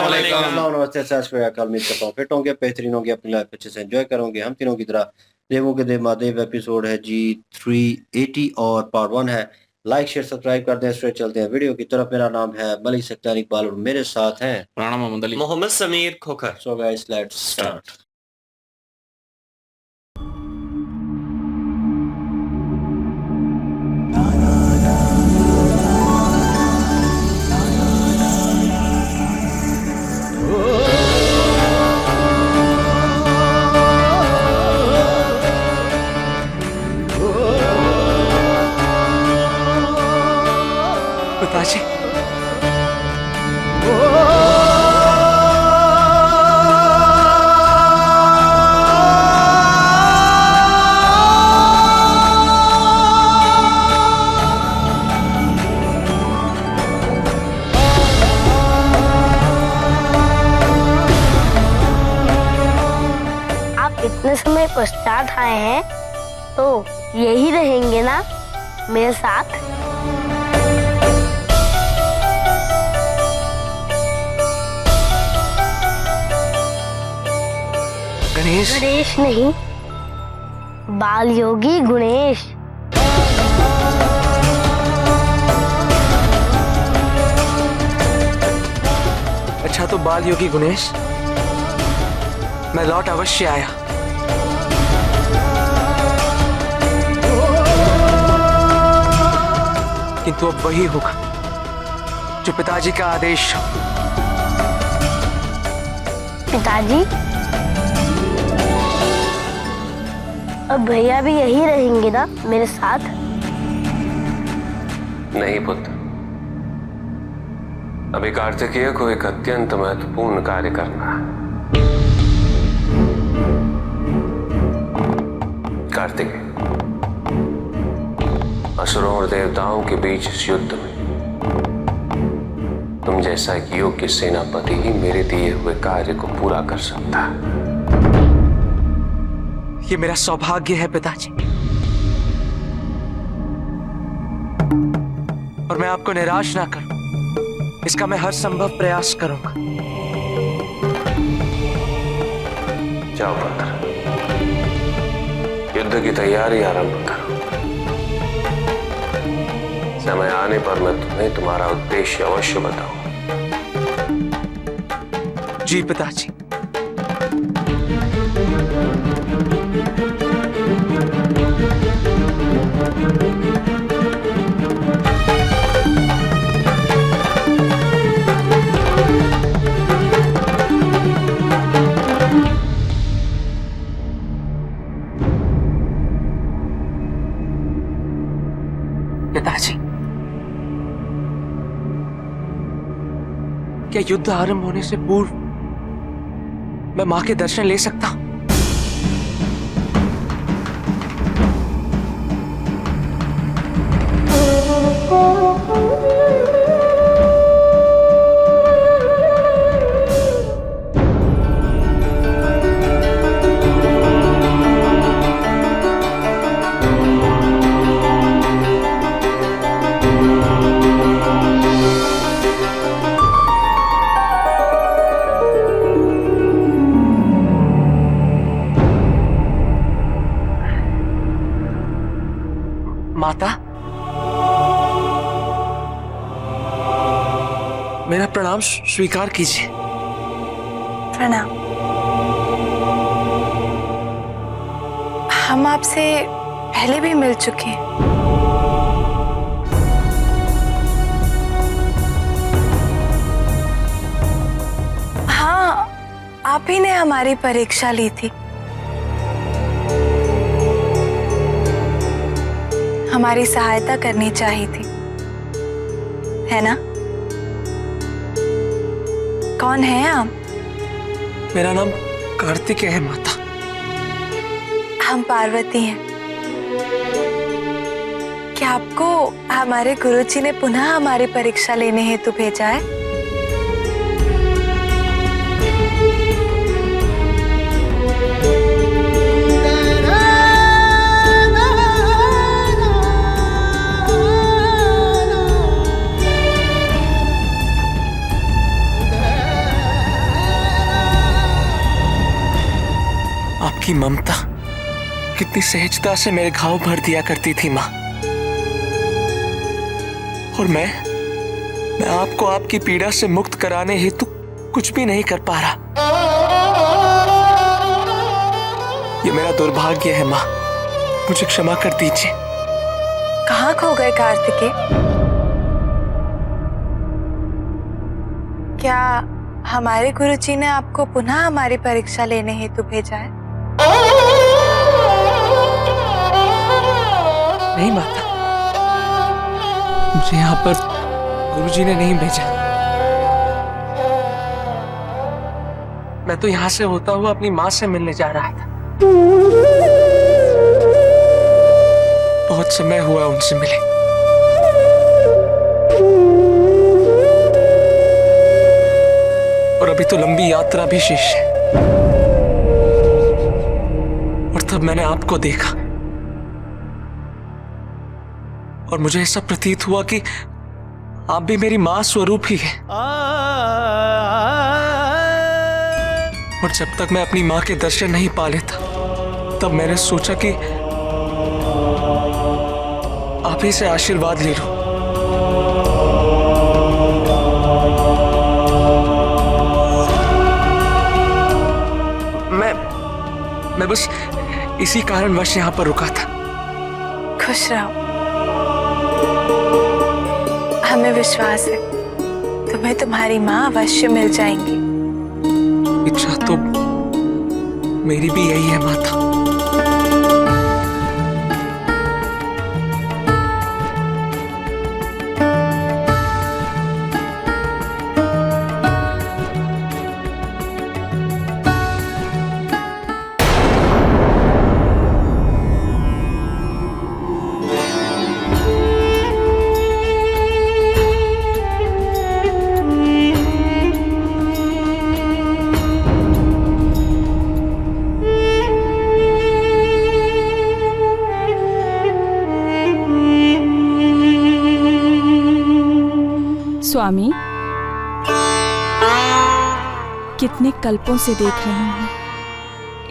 नमस्ते, सत श्री अकाल। उम्मीद करता हूँ फिट होंगे, बेहतरीन होंगे, अपनी लाइफ अच्छे से एंजॉय करोगे। हम तीनों की तरह देवों के देव महादेव एपिसोड है जी 380 और पार्ट 1 है। लाइक शेयर सब्सक्राइब कर दें। स्ट्रेट चलते हैं वीडियो की तरफ। मेरा नाम है मलिक सख्तार इकबाल और मेरे साथ हैं Rana Mohammad Ali, Mohammad Sameer Khokhar. So guys let's start. पिताजी, आप इतने समय पश्चात आए हैं तो यही रहेंगे ना मेरे साथ? गणेश। गणेश नहीं, बाल योगी गुणेश। अच्छा तो बाल योगी गुणेश, मैं लौट अवश्य आया। किंतु अब वही होगा जो पिताजी का आदेश हो। पिताजी, अब भैया भी यही रहेंगे ना मेरे साथ? नहीं पुत्र, अभी कार्तिकेय को एक अत्यंत महत्वपूर्ण कार्य करना है। कार्तिकेय, असुरों और देवताओं के बीच इस युद्ध में तुम जैसा एक योग्य सेनापति ही मेरे दिए हुए कार्य को पूरा कर सकता है। ये मेरा सौभाग्य है पिताजी, और मैं आपको निराश ना करूं इसका मैं हर संभव प्रयास करूंगा। जाओ पुत्र, युद्ध की तैयारी आरंभ करो। समय आने पर मैं तुम्हें तुम्हारा उद्देश्य अवश्य बताऊं। जी पिताजी। पिताजी, क्या युद्ध आरंभ होने से पूर्व मैं मां के दर्शन ले सकता हूं? माता, मेरा प्रणाम स्वीकार कीजिए। प्रणाम। हम आपसे पहले भी मिल चुके हैं। हाँ, आप ही ने हमारी परीक्षा ली थी। हमारी सहायता करनी चाहिए थी, है ना? कौन है आप? मेरा नाम कार्तिकेय है माता। हम पार्वती हैं। क्या आपको हमारे गुरुजी ने पुनः हमारी परीक्षा लेने हेतु भेजा है? की ममता कितनी सहजता से मेरे घाव भर दिया करती थी माँ। और मैं आपको आपकी पीड़ा से मुक्त कराने हेतु कुछ भी नहीं कर पा रहा। ये मेरा दुर्भाग्य है माँ, मुझे क्षमा कर दीजिए। कहाँ खो गए कार्तिकेय? क्या हमारे गुरुजी ने आपको पुनः हमारी परीक्षा लेने हेतु भेजा है? नहीं माता, मुझे यहाँ पर गुरुजी ने नहीं भेजा। मैं तो यहाँ से होता हुआ अपनी माँ से मिलने जा रहा था। बहुत समय हुआ उनसे मिले। और अभी तो लंबी यात्रा भी शेष है। और तब मैंने आपको देखा और मुझे ऐसा प्रतीत हुआ कि आप भी मेरी मां स्वरूप ही है। और जब तक मैं अपनी मां के दर्शन नहीं पा लेता, तब मैंने सोचा कि आप ही से आशीर्वाद ले लूं। मैं बस इसी कारणवश यहां पर रुका था। खुश रहो, हमें विश्वास है तुम्हें तुम्हारी माँ अवश्य मिल जाएंगी। इच्छा तो मेरी भी यही है माता। स्वामी, कितने कल्पों से देख रही हूँ,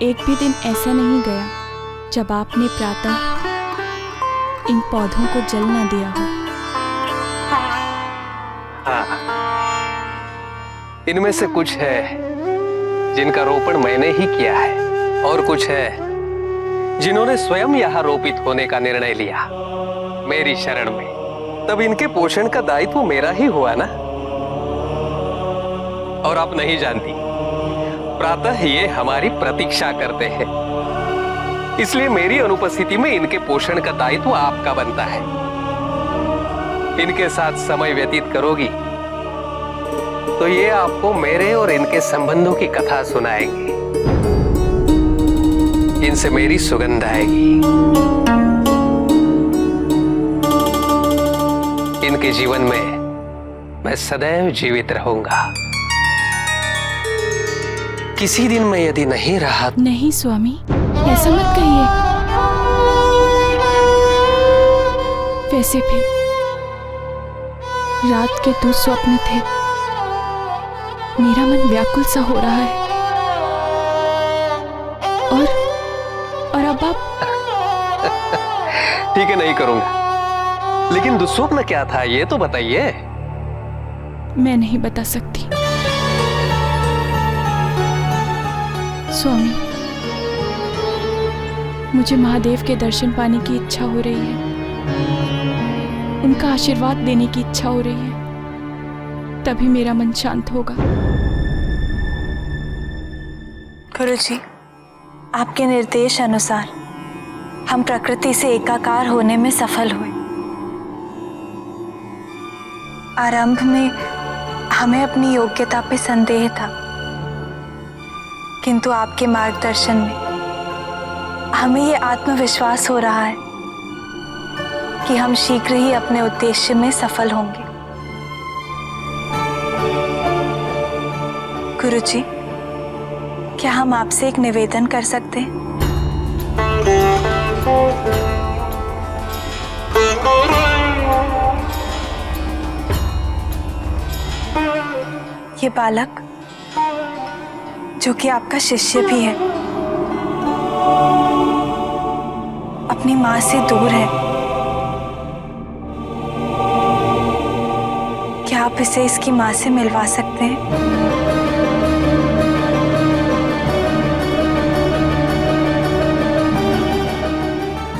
एक भी दिन ऐसा नहीं गया जब आपने प्रातः इन पौधों को जल न दिया हो। इनमें से कुछ है जिनका रोपण मैंने ही किया है, और कुछ है जिन्होंने स्वयं यहाँ रोपित होने का निर्णय लिया मेरी शरण में। तब इनके पोषण का दायित्व मेरा ही हुआ ना। और आप नहीं जानती, प्रातः ये हमारी प्रतीक्षा करते हैं, इसलिए मेरी अनुपस्थिति में इनके पोषण का दायित्व आपका बनता है। इनके साथ समय व्यतीत करोगी तो ये आपको मेरे और इनके संबंधों की कथा सुनाएंगे। इनसे मेरी सुगंध आएगी। इनके जीवन में मैं सदैव जीवित रहूंगा। किसी दिन मैं यदि नहीं रहा। नहीं स्वामी, ऐसा मत कहिए। वैसे भी रात के दुस्वप्न थे, मेरा मन व्याकुल सा हो रहा है। और अब आप। ठीक है, नहीं करूंगा, लेकिन दुस्वप्न क्या था ये तो बताइए। मैं नहीं बता सकती स्वामी, मुझे महादेव के दर्शन पाने की इच्छा हो रही है, उनका आशीर्वाद देने की इच्छा हो रही है, तभी मेरा मन शांत होगा। गुरुजी, आपके निर्देश अनुसार हम प्रकृति से एकाकार होने में सफल हुए। आरंभ में हमें अपनी योग्यता पे संदेह था, किंतु आपके मार्गदर्शन में हमें ये आत्मविश्वास हो रहा है कि हम शीघ्र ही अपने उद्देश्य में सफल होंगे। गुरुजी, क्या हम आपसे एक निवेदन कर सकते हैं? ये बालक, जो कि आपका शिष्य भी है, अपनी माँ से दूर है। क्या आप इसे इसकी माँ से मिलवा सकते हैं?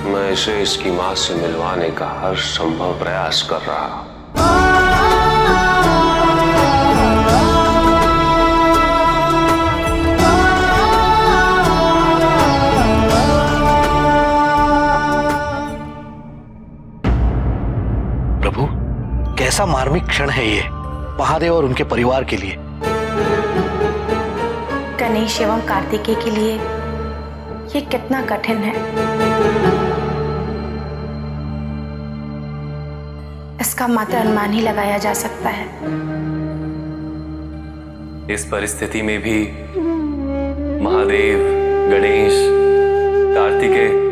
मैं इसे इसकी मां से मिलवाने का हर संभव प्रयास कर रहा हूं। प्रभु, कैसा मार्मिक क्षण है ये महादेव और उनके परिवार के लिए। गणेश एवं कार्तिकेय के लिए ये कितना कठिन है। इसका मात्र अनुमान ही लगाया जा सकता है। इस परिस्थिति में भी महादेव, गणेश, कार्तिकेय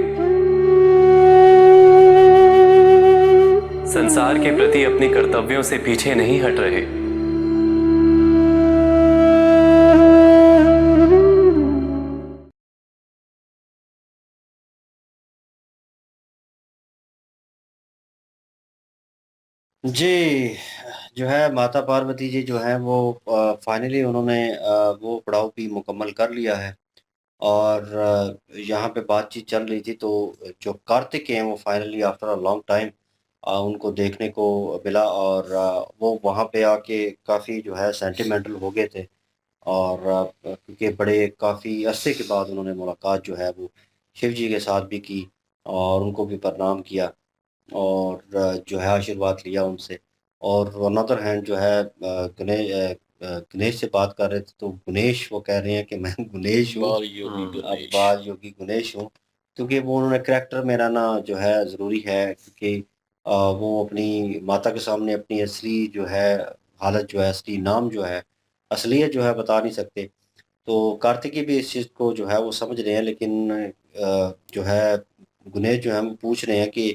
संसार के प्रति अपने कर्तव्यों से पीछे नहीं हट रहे। जी, जो है माता पार्वती जी जो हैं वो फाइनली उन्होंने वो पड़ाव भी मुकम्मल कर लिया है और यहाँ पे बातचीत चल रही थी तो जो कार्तिक हैं वो finally after a long time उनको देखने को मिला और वो वहाँ पे आके काफ़ी जो है सेंटिमेंटल हो गए थे और क्योंकि बड़े काफ़ी अरसे के बाद उन्होंने मुलाकात जो है वो शिव जी के साथ भी की और उनको भी प्रणाम किया और जो है आशीर्वाद लिया उनसे और ऑन अदर हैंड जो है गणेश से बात कर रहे थे तो गुणेश वो कह रहे हैं कि मैं गुणेश हूँ। अब बाल योगी गुणेश हूँ क्योंकि वो उन्होंने करैक्टर मेरा ना जो है ज़रूरी है क्योंकि वो अपनी माता के सामने अपनी असली जो है हालत जो है असली नाम जो है असलियत जो है बता नहीं सकते। तो कार्तिकी भी इस चीज़ को जो है वो समझ रहे हैं लेकिन जो है गुनेश जो है वो पूछ रहे हैं कि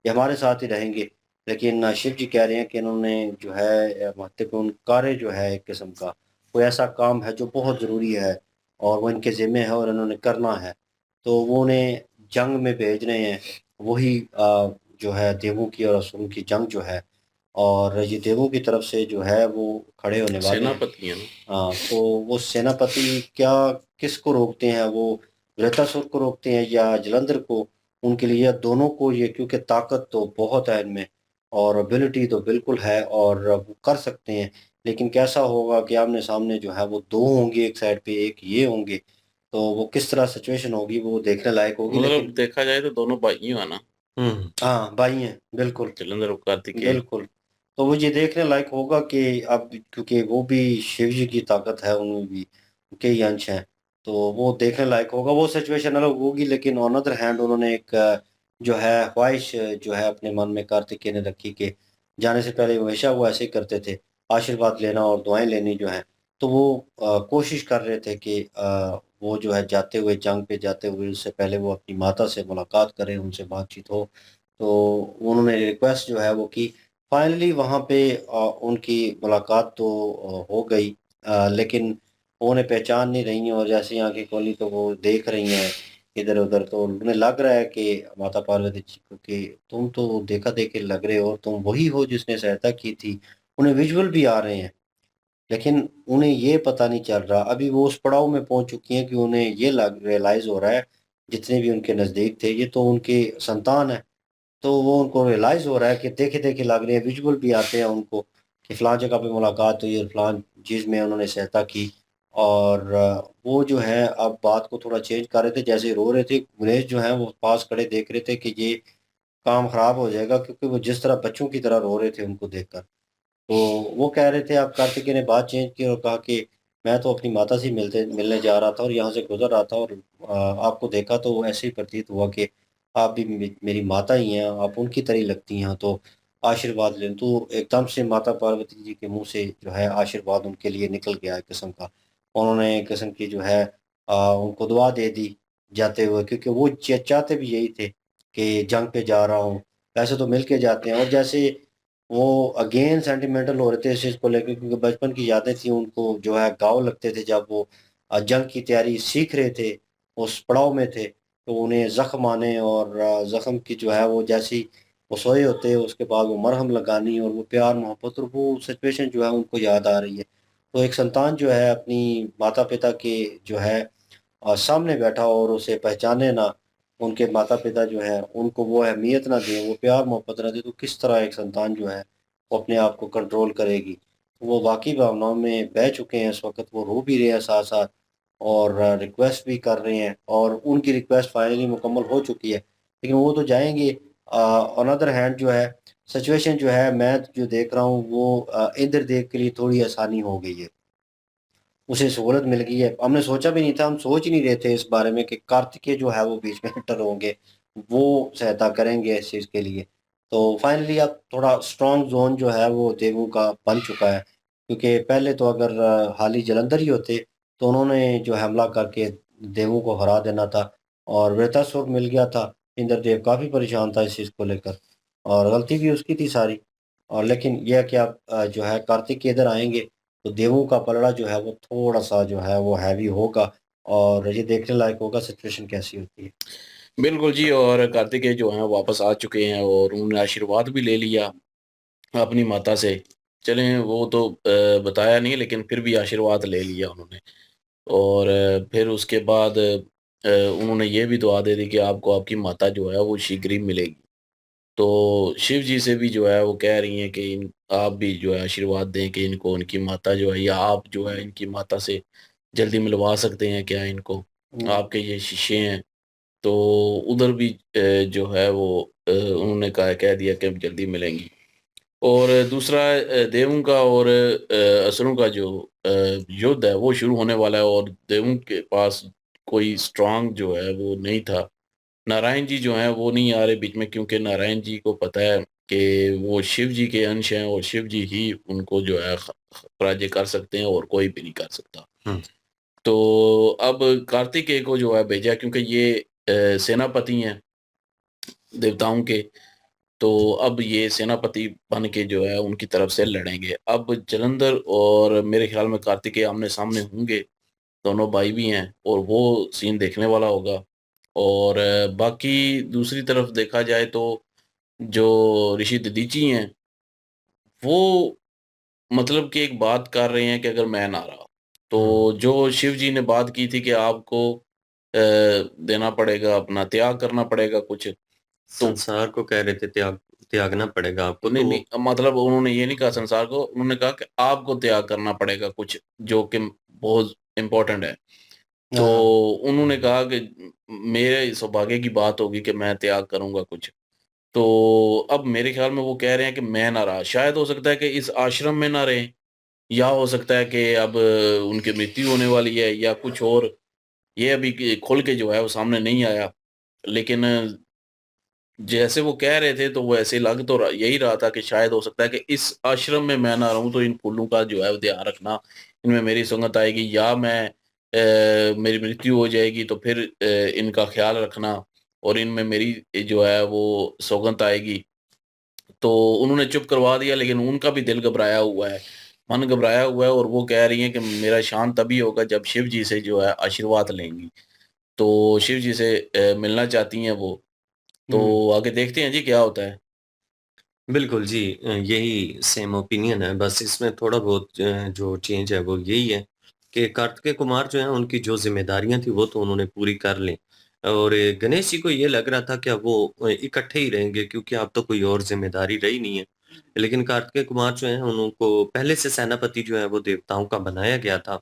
ये हमारे साथ ही रहेंगे लेकिन शिव जी कह रहे हैं कि इन्होंने जो है महत्वपूर्ण कार्य जो है एक किस्म का कोई ऐसा काम है जो बहुत ज़रूरी है और वो इनके ज़िम्मे है और इन्होंने करना है तो वो उन्हें जंग में भेज रहे हैं वही जो है देवों की और असुरों की जंग जो है और ये देवों की तरफ से जो है वो खड़े होने वाले हैं। सेनापति है ना। हाँ, तो वो सेनापति क्या किसको रोकते हैं वो वृत्तासुर को रोकते हैं या जलंधर को उनके लिए या दोनों को ये क्योंकि ताकत तो बहुत है इनमें और एबिलिटी तो बिल्कुल है और वो कर सकते हैं लेकिन कैसा होगा कि आमने सामने जो है वो दो होंगे एक साइड पे एक ये होंगे तो वो किस तरह सिचुएशन होगी वो देखने लायक होगी मतलब लेकिन देखा जाए तो दोनों भाई है ना, हाँ भाई हैं बिल्कुल जलंधर और कार्तिकेय। बिल्कुल तो वो ये देखने लायक होगा कि अब क्योंकि वो भी शिव जी की ताकत है उनमें भी कई अंश हैं तो वो देखने लायक होगा वो सिचुएशन अलग होगी लेकिन ऑन अदर हैंड उन्होंने एक जो है ख्वाहिश जो है अपने मन में कार्तिकेय ने रखी कि जाने से पहले हमेशा वो ऐसे ही करते थे आशीर्वाद लेना और दुआएं लेनी जो है तो वो कोशिश कर रहे थे कि वो जो है जाते हुए जंग पे जाते हुए उससे पहले वो अपनी माता से मुलाकात करें उनसे बातचीत हो तो उन्होंने रिक्वेस्ट जो है वो की फाइनली वहाँ पे उनकी मुलाकात तो हो गई लेकिन वो उन्हें पहचान नहीं रही हैं और जैसे ही आँखें खोली तो वो देख रही हैं इधर-उधर तो उन्हें लग रहा है कि माता पार्वती जी को कि तुम तो देखा-देखी लग रहे हो, तुम वही हो जिसने सहायता की थी। उन्हें विजुअल भी आ रहे हैं, लेकिन उन्हें ये पता नहीं चल रहा। अभी वो उस पड़ाव में पहुँच चुकी हैं कि उन्हें ये लग रियलाइज़ हो रहा है, जितने भी उनके नज़दीक थे, ये तो उनके संतान हैं। तो वो उनको रियलाइज़ हो रहा है कि देखे-देखे लग रहे हैं, विजुअल भी आते हैं उनको कि फ़लाँ जगह पे मुलाकात हुई और फ़लाँ चीज़ में उन्होंने सहायता की और वो जो है अब बात को थोड़ा चेंज कर रहे थे, जैसे रो रहे थे, गुरेज़ जो हैं वो पास खड़े देख रहे थे कि ये काम ख़राब हो जाएगा क्योंकि वो जिस तरह बच्चों की तरह रो रहे थे उनको देखकर। तो वो कह रहे थे अब कार्तिकेय ने बात चेंज की और कहा कि मैं तो अपनी माता से मिलने जा रहा था और यहाँ से गुज़र रहा था और आपको देखा तो ऐसे ही प्रतीत हुआ कि आप भी मेरी माता ही हैं, आप उनकी तरह ही लगती हैं, तो आशीर्वाद लें। तो एकदम से माता पार्वती जी के मुँह से जो है आशीर्वाद उनके लिए निकल गया एक किस्म का। उन्होंने एक किस्म की जो है उनको दुआ दे दी जाते हुए क्योंकि वो चाहते भी यही थे कि जंग पे जा रहा हूँ। वैसे तो मिल के जाते हैं और जैसे वो अगेन सेंटिमेंटल हो रहे थे इस चीज़ को लेके क्योंकि बचपन की यादें थी उनको जो है गाँव लगते थे जब वो जंग की तैयारी सीख रहे थे, उस पड़ाव में थे। तो उन्हें ज़ख्म आने और ज़ख्म की जो है वो जैसी वो सोए होते हैं उसके बाद वो मरहम लगानी और वो प्यार मोहब्बत और वो सिचुएशन जो है उनको याद आ रही है। तो एक संतान जो है अपनी माता-पिता के जो है सामने बैठा और उसे पहचाने ना, उनके माता-पिता जो हैं उनको वो अहमियत ना दें, वो प्यार मोहब्बत ना दें, तो किस तरह एक संतान जो है वो अपने आप को कंट्रोल करेगी। वो वाक़ई भावनाओं में बह चुके हैं इस वक़्त, वो रो भी रहे हैं साथ-साथ और रिक्वेस्ट भी कर रहे हैं और उनकी रिक्वेस्ट फाइनली मुकम्मल हो चुकी है। लेकिन वो तो जाएँगे। ऑन अदर हैंड जो है सिचुएशन जो है मैं जो देख रहा हूँ वो इंद्रदेव के लिए थोड़ी आसानी हो गई है। उसे सहूलत मिल गई है। हमने सोचा भी नहीं था, हम सोच ही नहीं रहे थे इस बारे में कि कार्तिकेय जो है वो बीच में एंटर होंगे, वो सहायता करेंगे इस चीज़ के लिए। तो फाइनली अब थोड़ा स्ट्रॉन्ग ज़ोन जो है वो देवों का बन चुका है, क्योंकि पहले तो अगर हाली जालंधर ही होते, तो उन्होंने जो हमला करके देवों को हरा देना था और वृत्तासुर मिल गया था। इंद्रदेव काफ़ी परेशान था इस चीज़ को लेकर और गलती भी उसकी थी सारी। और लेकिन ये है कि अब जो है कार्तिकेय इधर आएँगे तो देवों का पलड़ा जो है वो थोड़ा-सा जो है वो हैवी होगा और ये देखने लायक होगा सिचुएशन कैसी होती है। बिल्कुल जी। और कार्तिकेय जो हैं वापस आ चुके हैं और उन्होंने आशीर्वाद भी ले लिया अपनी माता से। चलें वो तो बताया नहीं लेकिन फिर भी आशीर्वाद ले लिया उन्होंने। और फिर उसके बाद उन्होंने ये भी दुआ दे दी कि आपको आपकी माता जो है वो शीघ्र ही मिलेगी। तो शिव जी से भी जो है वो कह रही हैं कि इन आप भी जो है आशीर्वाद दें कि इनको उनकी माता जो है या आप जो है इनकी माता से जल्दी मिलवा सकते हैं क्या इनको? हुँ, आपके ये शिष्य हैं। तो उधर भी जो है वो उन्होंने कह दिया कि अब जल्दी मिलेंगी। और दूसरा देवों का और असुरों का जो युद्ध है वो शुरू होने वाला है और देवों के पास कोई स्ट्रॉन्ग जो है वो नहीं था। नारायण जी जो हैं वो नहीं आ रहे बीच में क्योंकि नारायण जी को पता है कि वो शिव जी के अंश हैं और शिव जी ही उनको जो है पराजय कर सकते हैं और कोई भी नहीं कर सकता। हुँ, तो अब कार्तिकेय को जो है भेजा क्योंकि ये सेनापति हैं देवताओं के। तो अब ये सेनापति बन के जो है उनकी तरफ से लड़ेंगे। अब जलंधर और मेरे ख्याल में कार्तिकेय आमने-सामने होंगे, दोनों भाई भी हैं और वो सीन देखने वाला होगा। और बाकी दूसरी तरफ देखा जाए तो जो ऋषि दधीची हैं, वो मतलब कि एक बात कर रहे हैं कि अगर मैं ना रहा, हुँ। तो जो शिव जी ने बात की थी कि आपको देना पड़ेगा, अपना त्याग करना पड़ेगा कुछ। तो संसार को कह रहे थे त्यागना पड़ेगा आपको नहीं, तो नहीं मतलब उन्होंने ये नहीं कहा संसार को, उन्होंने कहा कि आपको त्याग करना पड़ेगा कुछ जो कि बहुत इम्पोर्टेंट है। तो हाँ, उन्होंने कहा कि मेरे सौभाग्य की बात होगी कि मैं त्याग करूँगा कुछ। तो अब मेरे ख़्याल में वो कह रहे हैं कि मैं ना रहा। शायद हो सकता है कि इस आश्रम में ना रहें या हो सकता है कि अब उनकी मृत्यु होने वाली है या कुछ और। ये अभी कि खुल के जो है वो सामने नहीं आया। लेकिन जैसे वो कह रहे थे तो वो ऐसे लग तो यही रहा था कि शायद हो सकता है कि इस आश्रम में मैं ना रहूं तो इन फूलों का जो है वो ध्यान रखना, इनमें मेरी संगत आएगी या मैं मेरी मृत्यु हो जाएगी तो फिर इनका ख्याल रखना और इनमें मेरी जो है वो सौगंध आएगी। तो उन्होंने चुप करवा दिया लेकिन उनका भी दिल घबराया हुआ है, मन घबराया हुआ है और वो कह रही हैं कि मेरा शांत तभी होगा जब शिव जी से जो है आशीर्वाद लेंगी। तो शिव जी से मिलना चाहती हैं वो। हुँ। तो आगे देखते हैं जी क्या होता है। बिल्कुल जी, यही सेम ओपिनियन है, बस इसमें थोड़ा बहुत जो चेंज है वो यही है कि कार्तिकेय कुमार जो हैं उनकी जो ज़िम्मेदारियाँ थी वो तो उन्होंने पूरी कर ली और गणेश जी को ये लग रहा था कि अब वो इकट्ठे ही रहेंगे क्योंकि अब तो कोई और ज़िम्मेदारी रही नहीं है। लेकिन कार्तिकेय कुमार जो हैं उनको पहले से सेनापति जो है वो देवताओं का बनाया गया था।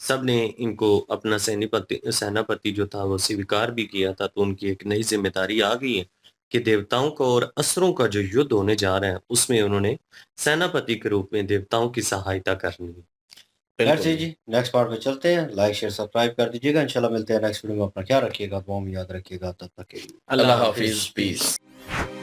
सबने इनको अपना सेनापति जो था वो स्वीकार भी किया था, तो उनकी एक नई ज़िम्मेदारी आ गई है कि देवताओं का और असुरों का जो युद्ध होने जा रहा है, उसमें उन्होंने सेनापति के रूप में देवताओं की सहायता करनी है। खैर बिल्कुल से जी। जी, नेक्स्ट पार्ट में चलते हैं। लाइक, शेयर, सब्सक्राइब कर दीजिएगा। इंशाल्लाह मिलते हैं नेक्स्ट वीडियो में। अपना ख्याल रखिएगा, दुआ में याद रखिएगा। तब तक के लिए अल्लाह अल्लाह हाफ़िज़, हाफ़िज़, पीस। पीस।